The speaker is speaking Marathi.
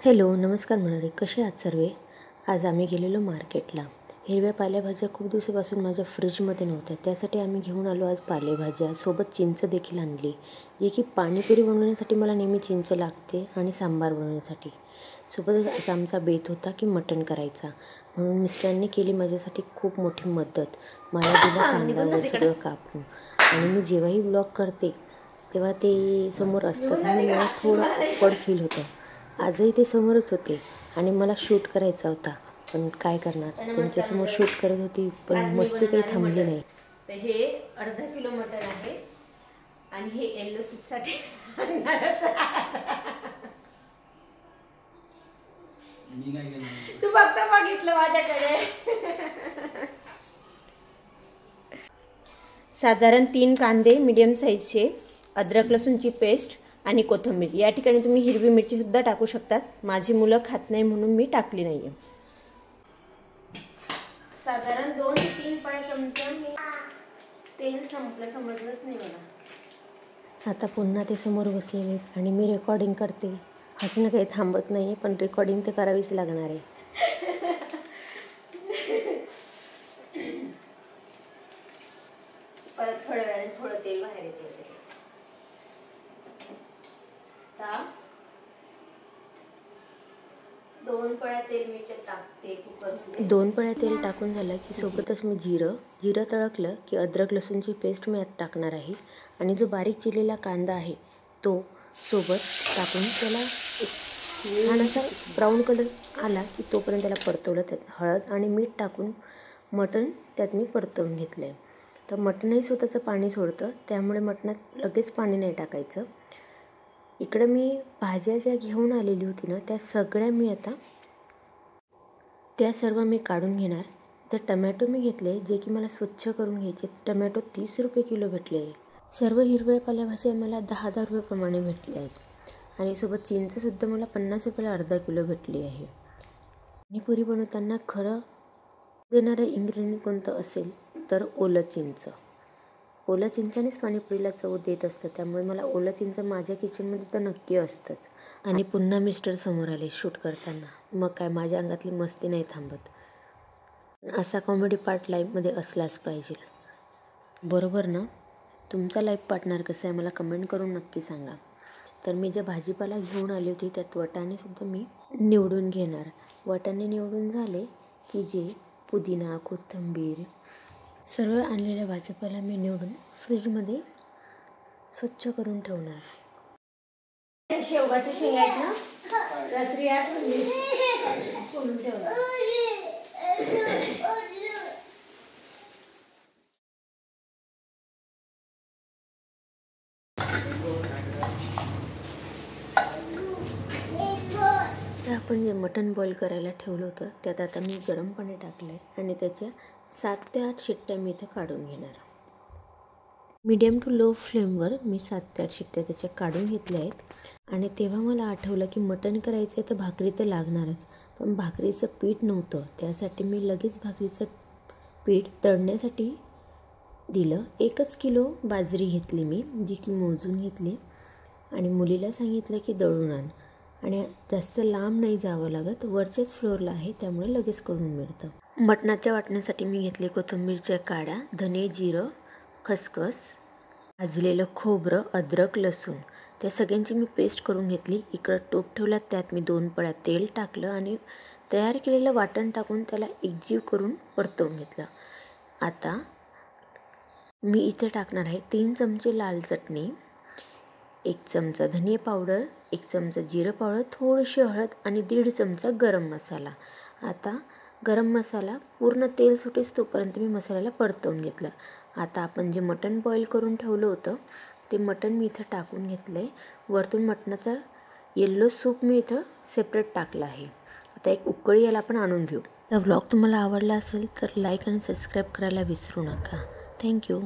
हॅलो नमस्कार मंडळी, कसे आहात सर्वे. आज आम्ही गेलेलो मार्केटला. हिरव्या पालेभाज्या खूप दिवसापासून माझ्या फ्रीजमध्ये नव्हत्या, त्यासाठी आम्ही घेऊन आलो आज पालेभाज्या. सोबत चिंच देखील आणली, जी की पाणीपुरी बनवण्यासाठी मला नेहमी चिंच लागते आणि सांबार बनवण्यासाठी. सोबतच आज आमचा बेत होता की मटण करायचा, म्हणून मिस्टरांनी केली माझ्यासाठी खूप मोठी मदत. मला दिला कांदा सगळं कापून. आणि मी जेव्हाही ब्लॉग करते तेव्हा ते समोर असतात म्हणून मला थोडं ऑकवर्ड फील होतं. आजही ते समोरच होते आणि मला शूट करायचा होता, पण काय करणार, त्यांच्यासमोर शूट करत होती पण मस्ती काही थांबली नाही. तर हे अर्धा किलो मटण आहे आणि हे येल्लो सूपसाठी तू फक्त बघितलं माझ्याकडे. साधारण 3 कांदे मीडियम साईजचे, अद्रक लसूणची पेस्ट आणि कोथिंबीर. या ठिकाणी तुम्ही हिरवी मिरची सुद्धा टाकू शकतात. माझी मुलं खात नाही म्हणून मी टाकली नाहीये. साधारण 2 ते 3 पळ्या चमचा मी तेल संपलं, समजलंच नाही मला. आता पुन्हा ते समोर बसलेले आहेत आणि मी रेकॉर्डिंग करते. हसणं काही थांबत नाही, पण रेकॉर्डिंग तर करावीच लागणार आहे. परत थोड्या वेळाने थोडं तेल बाहेर येते. 2 पळ्या तेल मी टाकते कुकरमध्ये. 2 पळ्या तेल टाकून झालं की सोबतच मी जिरं तळकलं की अद्रक लसूणची पेस्ट मी आत टाकणार आहे आणि जो बारीक चिरलेला कांदा आहे तो सोबत टाकून त्याला छान ब्राऊन कलर आला की तोपर्यंत त्याला परतवलं. त्यात हळद आणि मीठ टाकून मटण त्यात मी परतवून घेतलं आहे. तर मटणही स्वतःचं पाणी सोडतं, त्यामुळे मटणात लगेच पाणी नाही टाकायचं. इकडं मी भाज्या ज्या घेऊन आलेली होती ना त्या सर्व मी काढून घेणार. तर टमॅटो मी घेतले, जे की मला स्वच्छ करून घ्यायचे. टमॅटो 30 रुपये किलो भेटले आहे. सर्व हिरव्या पालेभाज्या मला 10-10 रुपये प्रमाणे भेटले आहेत आणि सोबत चिंचसुद्धा मला 50 रुपयाला अर्धा किलो भेटली आहे. पाणीपुरी बनवताना खरं देणारं इन्ग्रेडियंट कोणतं असेल तर ओलं चिंच. ओलं चिंचानेच पाणीपुरीला चव देत असतं, त्यामुळे मला ओलं चिंच माझ्या किचनमध्ये तर नक्की असतंच. आणि पुन्हा मिस्टर समोर आले शूट करताना. मग काय, माझ्या अंगातली मस्ती नाही थांबत. असा कॉमेडी पार्ट लाईफमध्ये असलाच पाहिजे, बरोबर ना. तुमचा लाईफ पार्टनर कसं आहे मला कमेंट करून नक्की सांगा. तर मी ज्या भाजीपाला घेऊन आली होती त्यात वाटाणेसुद्धा मी निवडून घेणार. वाटाणे निवडून झाले की जे पुदिना, कोथिंबीर सर्व आणलेल्या भाजीपाला मी निवडून फ्रीजमध्ये स्वच्छ करून ठेवणार. शेवगाच्या शेंगा आहेत ना, रात्री सोलून ठेवणार. तर आपण जे मटण बॉईल करायला ठेवलं होतं त्यात आता मी गरम पाणी टाकलं आहे आणि त्याच्या 7 ते 8 शिट्ट्या मी इथं काढून घेणार. मीडियम टू लो फ्लेमवर मी 7 ते 8 शिट्ट्या त्याच्या काढून घेतल्या आहेत. आणि तेव्हा मला आठवलं की मटण करायचं आहे तर भाकरी तर लागणारच, पण भाकरीचं पीठ नव्हतं. त्यासाठी मी लगेच भाकरीचं पीठ तळण्यासाठी दिलं. 1 किलो बाजरी घेतली मी, जी की मोजून घेतली आणि मुलीला सांगितलं की दळून आण. आणि जास्त लांब नाही जावं लागत, वरच्याच फ्लोअरला आहे त्यामुळे लगेच करून मिळतं. मटणाच्या वाटण्यासाठी मी घेतली कोथिंबीरच्या काड्या, धने, जिरं, खसखस, भाजलेलं खोबरं, अद्रक, लसूण, त्या सगळ्यांची मी पेस्ट करून घेतली. इकडं टोप ठेवला, त्यात मी 2 पळ्या तेल टाकलं आणि तयार केलेलं वाटण टाकून त्याला एकजीव करून परतवून घेतलं. आता मी इथे टाकणार आहे 3 चमचे लाल चटणी, 1 चमचा धने पावडर, 1 चमचा जिरं पावडर, थोडीशी हळद आणि 1.5 चमचा गरम मसाला. आता गरम मसाला पूर्ण तेल सुटेस तोपर्यंत मी मसाल्याला परतवून घेतलं. आता आपण जे मटण बॉईल करून ठेवलं होतं ते मटण मी इथं टाकून घेतलं आहे. वरतून मटणाचा येल्लो सूप मी इथं सेपरेट टाकला आहे. आता एक उकळी याला आपण आणून घेऊ. हा व्लॉग तुम्हाला आवडला असेल तर लाईक आणि सबस्क्राईब करायला विसरू नका. थँक्यू.